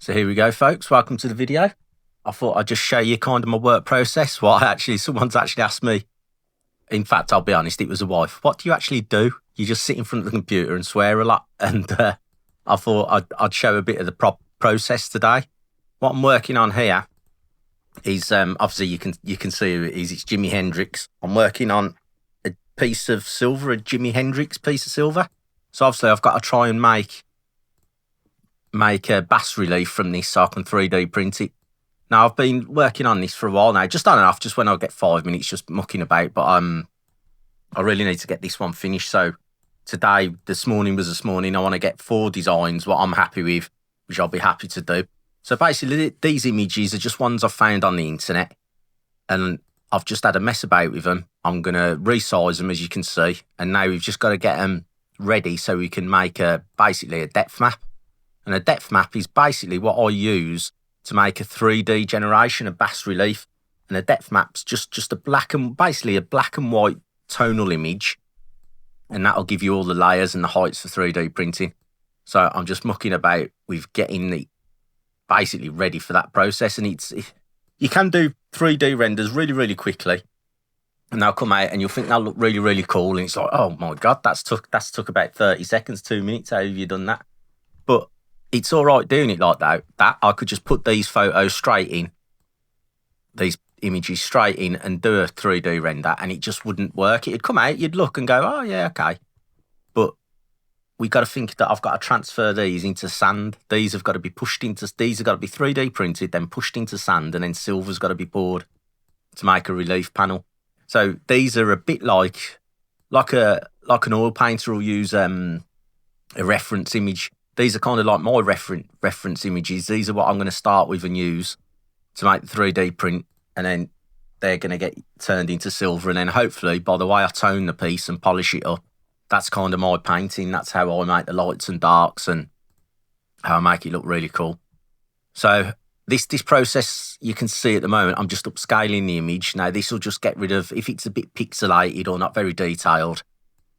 So here we go, folks. Welcome to the video. I thought I'd just show you kind of my work process. Someone's actually asked me. In fact, I'll be honest, it was a wife. What do you actually do? You just sit in front of the computer and swear a lot. And I thought I'd show a bit of the process today. What I'm working on here is obviously you can see who it is. It's Jimi Hendrix. I'm working on a piece of silver, a Jimi Hendrix piece of silver. So obviously I've got to try and make a bas relief from this so I can 3D print it. Now, I've been working on this for a while now, just on and off, just when I get 5 minutes, just mucking about. But I really need to get this one finished. So this morning was this morning. I want to get 4 designs, what I'm happy with, which I'll be happy to do. So basically, these images are just ones I've found on the internet. And I've just had a mess about with them. I'm going to resize them, as you can see. And now we've just got to get them ready so we can make basically a depth map. And a depth map is basically what I use to make a 3D generation of bas relief. And a depth map's just basically a black and white tonal image. And that'll give you all the layers and the heights for 3D printing. So I'm just mucking about with getting the basically ready for that process. And you can do 3D renders really, really quickly. And they'll come out and you'll think they'll look really, really cool. And it's like, oh my God, that's took about 30 seconds, 2 minutes. How have you done that? But it's all right doing it like that. I could just put these photos straight in, these images straight in and do a 3D render and it just wouldn't work. It'd come out, you'd look and go, oh yeah, okay. But we got to think that I've got to transfer these into sand. These have got to be 3D printed, then pushed into sand, and then silver's got to be poured to make a relief panel. So these are a bit like an oil painter will use a reference image. These are kind of like my reference images. These are what I'm going to start with and use to make the 3D print, and then they're going to get turned into silver. And then hopefully, by the way I tone the piece and polish it up, that's kind of my painting. That's how I make the lights and darks and how I make it look really cool. So this process, you can see at the moment, I'm just upscaling the image. Now, this will just get rid of, if it's a bit pixelated or not very detailed,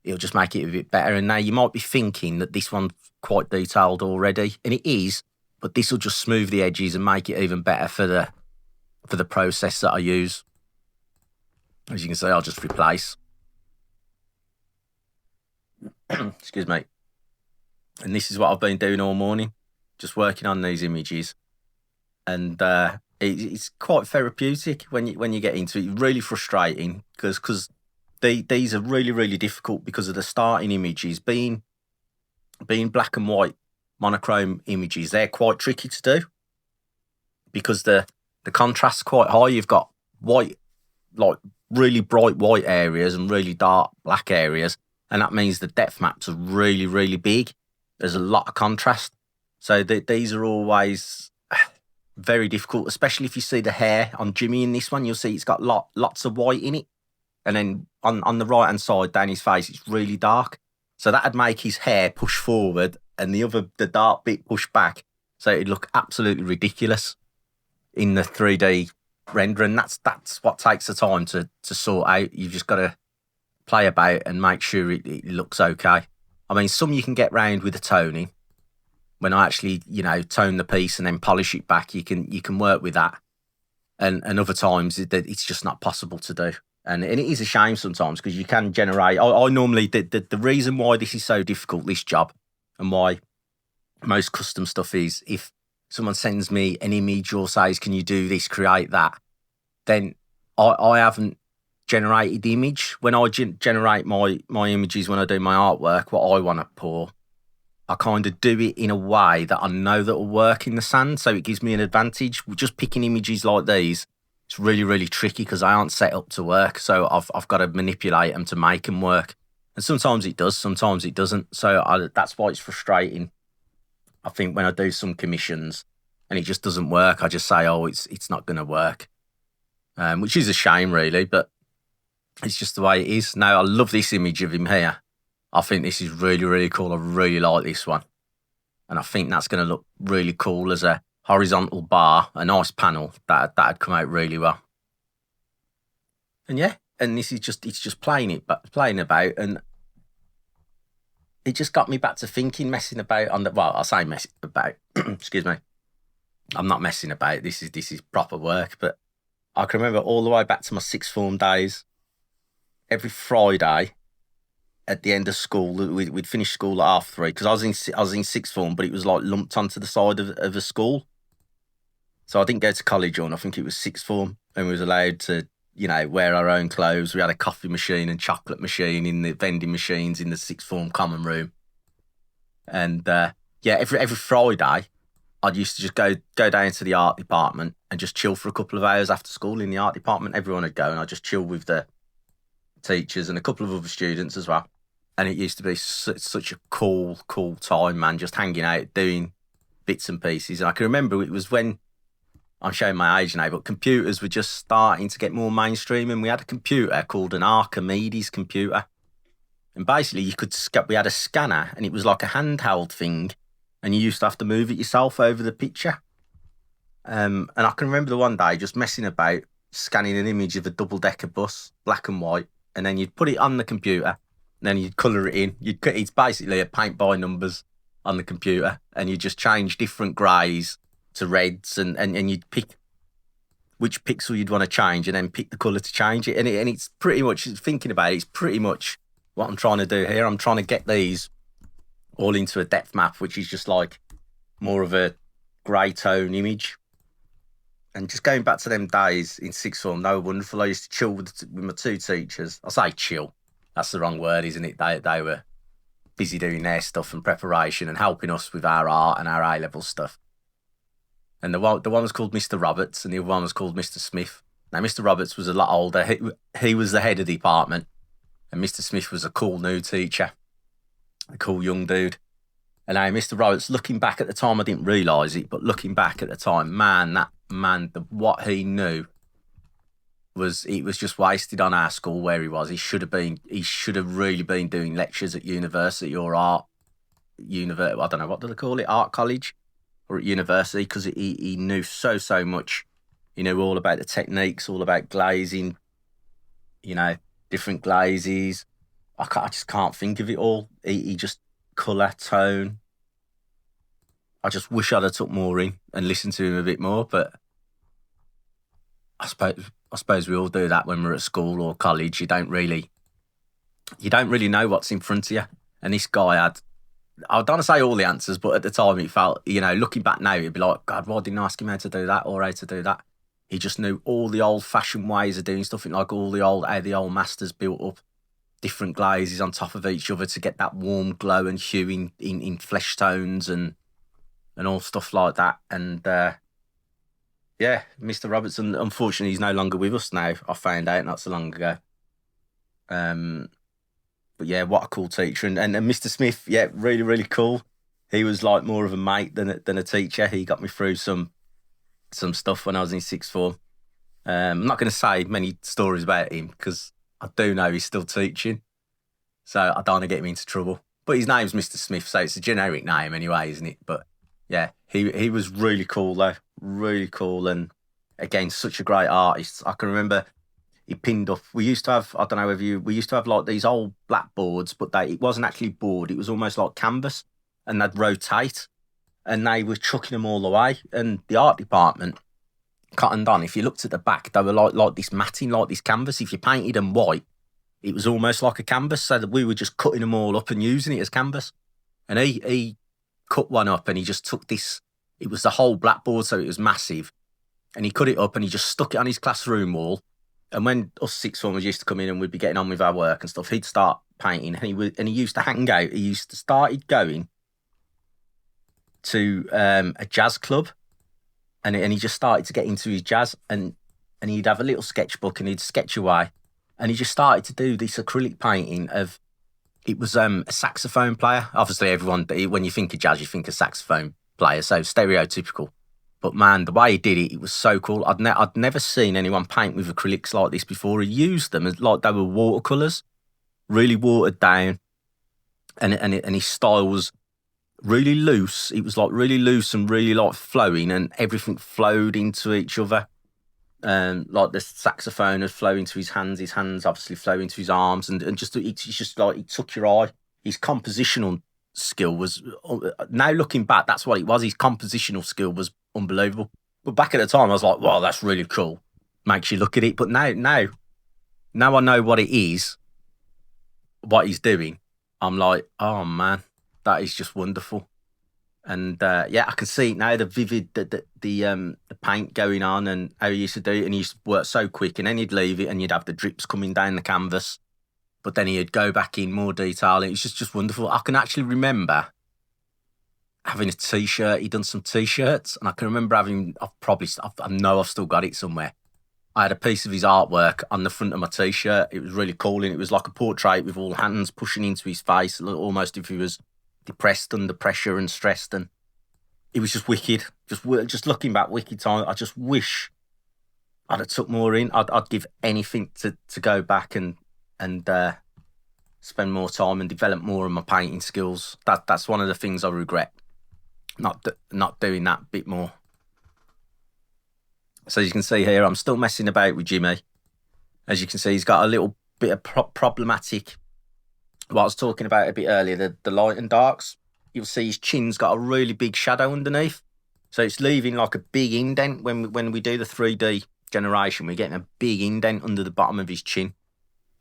it'll just make it a bit better. And now you might be thinking that this one's quite detailed already, and it is, but this will just smooth the edges and make it even better for the process that I use. As you can see, I'll just replace. Excuse me. And this is what I've been doing all morning, just working on these images. And it's quite therapeutic when you get into it. Really frustrating because these are really, really difficult because of the starting images. Being black and white monochrome images, they're quite tricky to do because the contrast's quite high. You've got white, like really bright white areas and really dark black areas. And that means the depth maps are really, really big. There's a lot of contrast. So these are always very difficult, especially if you see the hair on Jimmy in this one. You'll see it's got lots of white in it. And then on the right-hand side, down his face, it's really dark. So that'd make his hair push forward and the dark bit push back. So it'd look absolutely ridiculous in the 3D render. And that's what takes the time to sort out. You've just got to play about and make sure it looks okay. I mean, some you can get round with the toning. When I actually, tone the piece and then polish it back, you can work with that. And other times it's just not possible to do. And it is a shame sometimes because you can generate. I normally, the reason why this is so difficult, this job, and why most custom stuff is, if someone sends me an image or says, can you do this, create that, then I haven't generated the image. When I generate my images, when I do my artwork, what I want to pour, I kind of do it in a way that I know that will work in the sand. So it gives me an advantage. Just picking images like these, it's really, really tricky because I aren't set up to work. So I've got to manipulate them to make them work. And sometimes it does, sometimes it doesn't. So that's why it's frustrating. I think when I do some commissions and it just doesn't work, I just say, oh, it's not going to work, which is a shame, really. But it's just the way it is. Now, I love this image of him here. I think this is really, really cool. I really like this one. And I think that's going to look really cool as a horizontal bar, a nice panel. That'd come out really well. And yeah, and this is it's just playing about, and it just got me back to thinking, messing about I say messing about, excuse me. I'm not messing about. This is proper work. But I can remember all the way back to my sixth form days. Every Friday at the end of school, we'd finish school at 3:30 because I was in sixth form, but it was like lumped onto the side of a school. So I didn't go to college on. I think it was sixth form, and we was allowed to, wear our own clothes. We had a coffee machine and chocolate machine in the vending machines in the sixth form common room. And yeah, every Friday, I'd used to just go down to the art department and just chill for a couple of hours after school in the art department. Everyone would go, and I'd just chill with the teachers and a couple of other students as well. And it used to be such a cool time, man, just hanging out, doing bits and pieces. And I can remember it was when, I'm showing my age now, but computers were just starting to get more mainstream. And we had a computer called an Archimedes computer. And basically we had a scanner, and it was like a handheld thing. And you used to have to move it yourself over the picture. And I can remember the one day just messing about, scanning an image of a double-decker bus, black and white. And then you'd put it on the computer, and then you'd colour it in. It's basically a paint by numbers on the computer. And you just change different greys to reds, and you'd pick which pixel you'd want to change, and then pick the colour to change it. And it's pretty much, thinking about it, it's pretty much what I'm trying to do here. I'm trying to get these all into a depth map, which is just like more of a grey tone image. And just going back to them days in sixth form, they were wonderful. I used to chill with my two teachers. I say chill, that's the wrong word, isn't it? They were busy doing their stuff and preparation and helping us with our art and our A-level stuff. And the one was called Mr. Roberts, and the other one was called Mr. Smith. Now, Mr. Roberts was a lot older. He was the head of the department, and Mr. Smith was a cool new teacher, a cool young dude. And now Mr. Roberts, looking back at the time, I didn't realise it, but looking back at the time, what he knew was just wasted on our school where he was. He should have really been doing lectures at university or I don't know, what do they call it, art college or at university, because he knew so much. He knew all about the techniques, all about glazing, different glazes. I just can't think of it all. He just colour, tone. I just wish I'd have took more in and listened to him a bit more, but I suppose we all do that when we're at school or college. You don't really know what's in front of you. And this guy had, I don't want to say all the answers, but at the time it felt, looking back now, it'd be like, God, why didn't I ask him how to do that or how to do that? He just knew all the old-fashioned ways of doing stuff, like how the old masters built up different glazes on top of each other to get that warm glow and hue in flesh tones and all stuff like that. And yeah, Mr. Robertson, unfortunately, he's no longer with us now. I found out not so long ago. But yeah, what a cool teacher. And Mr. Smith, yeah, really, really cool. He was like more of a mate than a teacher. He got me through some stuff when I was in sixth form. I'm not going to say many stories about him because I do know he's still teaching. So I don't want to get him into trouble. But his name's Mr. Smith, so it's a generic name anyway, isn't it? But yeah, he was really cool though. Really cool. And again, such a great artist. I can remember he pinned up. We used to have, I don't know if we used to have like these old blackboards, but it wasn't actually board. It was almost like canvas, and they'd rotate, and they were chucking them all away. And the art department, cottoned on, if you looked at the back, they were like this matting, like this canvas. If you painted them white, it was almost like a canvas, so that we were just cutting them all up and using it as canvas. And he cut one up, and he just took this, it was the whole blackboard, so it was massive. And he cut it up and he just stuck it on his classroom wall. And when us sixth formers used to come in and we'd be getting on with our work and stuff, he'd start painting, and he used to hang out. He used to started going to a jazz club, and he just started to get into his jazz, and he'd have a little sketchbook and he'd sketch away, and he just started to do this acrylic painting of, it was a saxophone player. Obviously, everyone, when you think of jazz, you think of saxophone player, so stereotypical. But man, the way he did it, it was so cool. I'd never seen anyone paint with acrylics like this before. He used them as like they were watercolours, really watered down, and his style was really loose. It was like really loose and really like flowing, and everything flowed into each other. Like the saxophone would flow into his hands obviously flow into his arms, and just it's just like it took your eye. His compositional skill was, now looking back, that's what it was. His compositional skill was unbelievable. But back at the time, I was like, wow, that's really cool. Makes you look at it. But now I know what it is, what he's doing. I'm like, oh man, that is just wonderful. And yeah, I can see it now, the vivid, the paint going on and how he used to do it. And he used to work so quick, and then he'd leave it and you'd have the drips coming down the canvas. But then he'd go back in more detail. And it's just wonderful. I can actually remember having a T-shirt. He'd done some T-shirts, and I can remember having, I know I've still got it somewhere. I had a piece of his artwork on the front of my T-shirt. It was really cool, and it was like a portrait with all hands pushing into his face, almost if he was depressed under pressure and stressed. And it was just wicked. Just looking back, wicked time. I just wish I'd have took more in. I'd give anything to go back and spend more time and develop more of my painting skills. That's one of the things I regret, not doing that bit more. So as you can see here, I'm still messing about with Jimmy. As you can see, he's got a little bit of problematic, what I was talking about a bit earlier, the light and darks. You'll see his chin's got a really big shadow underneath. So it's leaving like a big indent. When we do the 3D generation, we're getting a big indent under the bottom of his chin.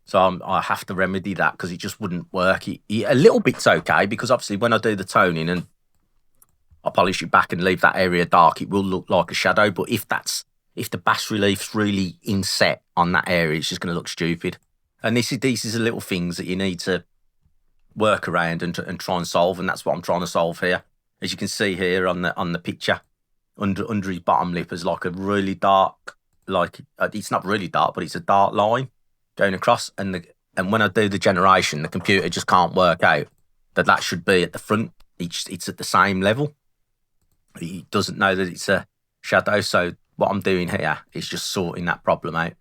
So I have to remedy that because it just wouldn't work. A little bit's okay, because obviously when I do the toning and I polish it back and leave that area dark, it will look like a shadow. But if the bas relief's really inset on that area, it's just going to look stupid. And these are the little things that you need to work around and try and solve, and that's what I'm trying to solve here. As you can see here on the picture, under his bottom lip is like a really dark, like it's not really dark, but it's a dark line going across. And when I do the generation, the computer just can't work out that should be at the front. It's at the same level. It doesn't know that it's a shadow. So what I'm doing here is just sorting that problem out.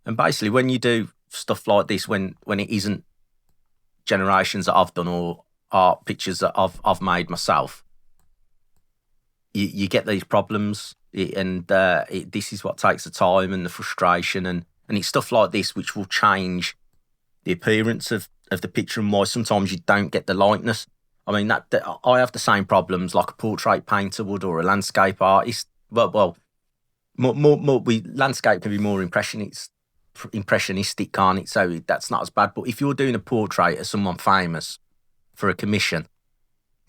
And basically, when you do stuff like this, when it isn't generations that I've done or art pictures that I've made myself, you get these problems, and this is what takes the time and the frustration, and it's stuff like this which will change the appearance of the picture and why sometimes you don't get the likeness. I mean, that I have the same problems like a portrait painter would, or a landscape artist. Well, landscape can be more impressionistic, can't it? So that's not as bad. But if you're doing a portrait of someone famous for a commission,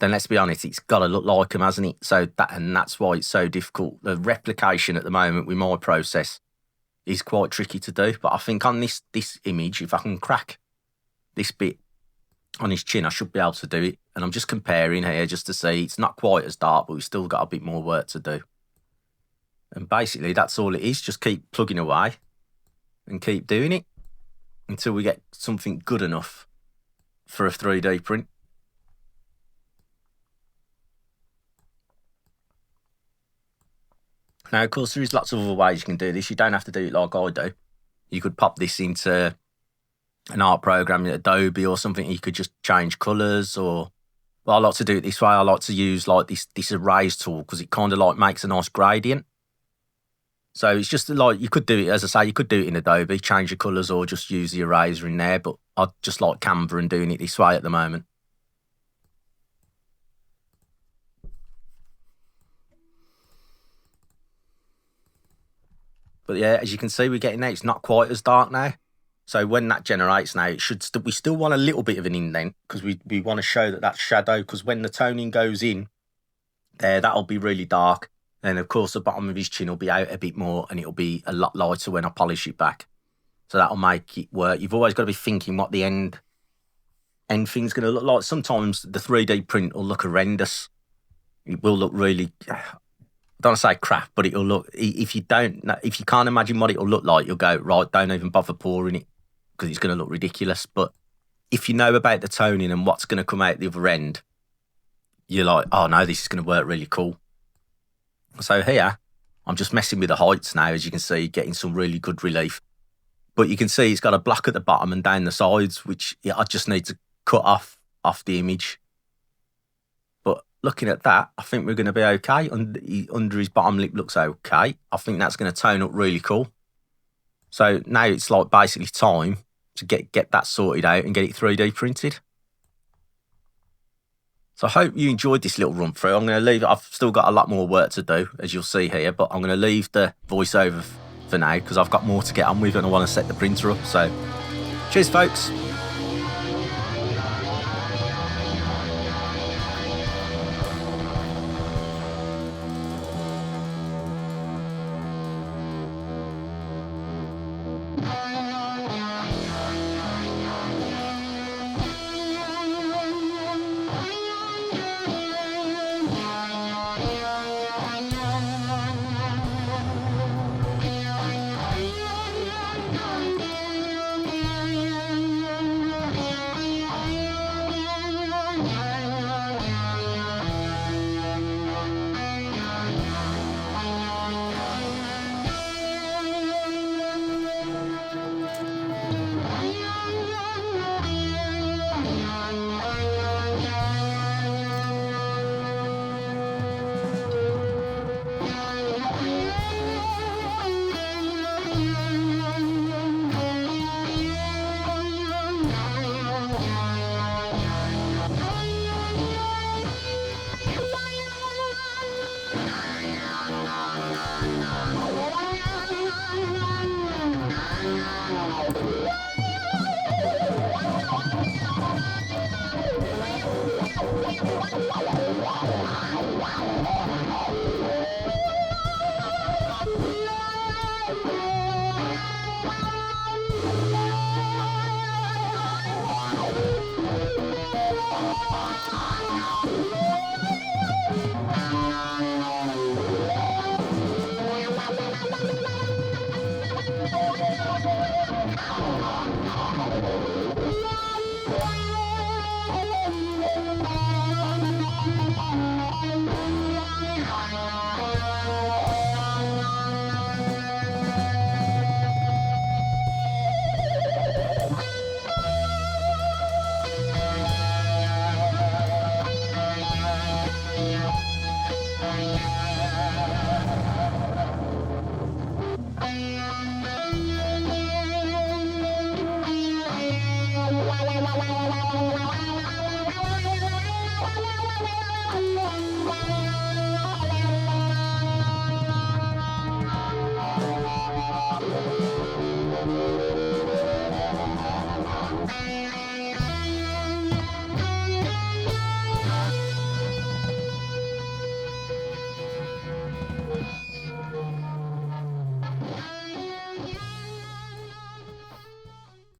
then let's be honest, it's got to look like them, hasn't it? So that's why it's so difficult. The replication at the moment with my process is quite tricky to do. But I think on this image, if I can crack this bit on his chin, I should be able to do it. And I'm just comparing here just to see. It's not quite as dark, but we've still got a bit more work to do. And basically, that's all it is. Just keep plugging away and keep doing it until we get something good enough for a 3D print. Now, of course, there is lots of other ways you can do this. You don't have to do it like I do. You could pop this into an art program, Adobe or something. You could just change colours, or I like to do it this way. I like to use like this erase tool because it kind of like makes a nice gradient. So it's just like, you could do it, as I say, you could do it in Adobe, change your colours, or just use the eraser in there. But I just like Canva and doing it this way at the moment. But yeah, as you can see, we're getting there. It's not quite as dark now. So when that generates now, it should we still want a little bit of an indent because we want to show that that's shadow, because when the toning goes in there, that'll be really dark. And of course, the bottom of his chin will be out a bit more, and it'll be a lot lighter when I polish it back. So that'll make it work. You've always got to be thinking what the end thing's going to look like. Sometimes the 3D print will look horrendous. It will look really, I don't want to say crap, but it'll look, if you can't imagine what it'll look like, you'll go, right, don't even bother pouring it because it's going to look ridiculous. But if you know about the toning and what's going to come out the other end, you're like, oh no, this is going to work really cool. So here, I'm just messing with the heights now, as you can see, getting some really good relief. But you can see it's got a block at the bottom and down the sides, which I just need to cut off the image. But looking at that, I think we're going to be okay. Under his bottom lip looks okay. I think that's going to tone up really cool. So now it's like basically time to get that sorted out and get it 3D printed. So I hope you enjoyed this little run through. I'm going to leave it. I've still got a lot more work to do, as you'll see here, but I'm going to leave the voiceover for now because I've got more to get on with and I want to set the printer up. So cheers, folks.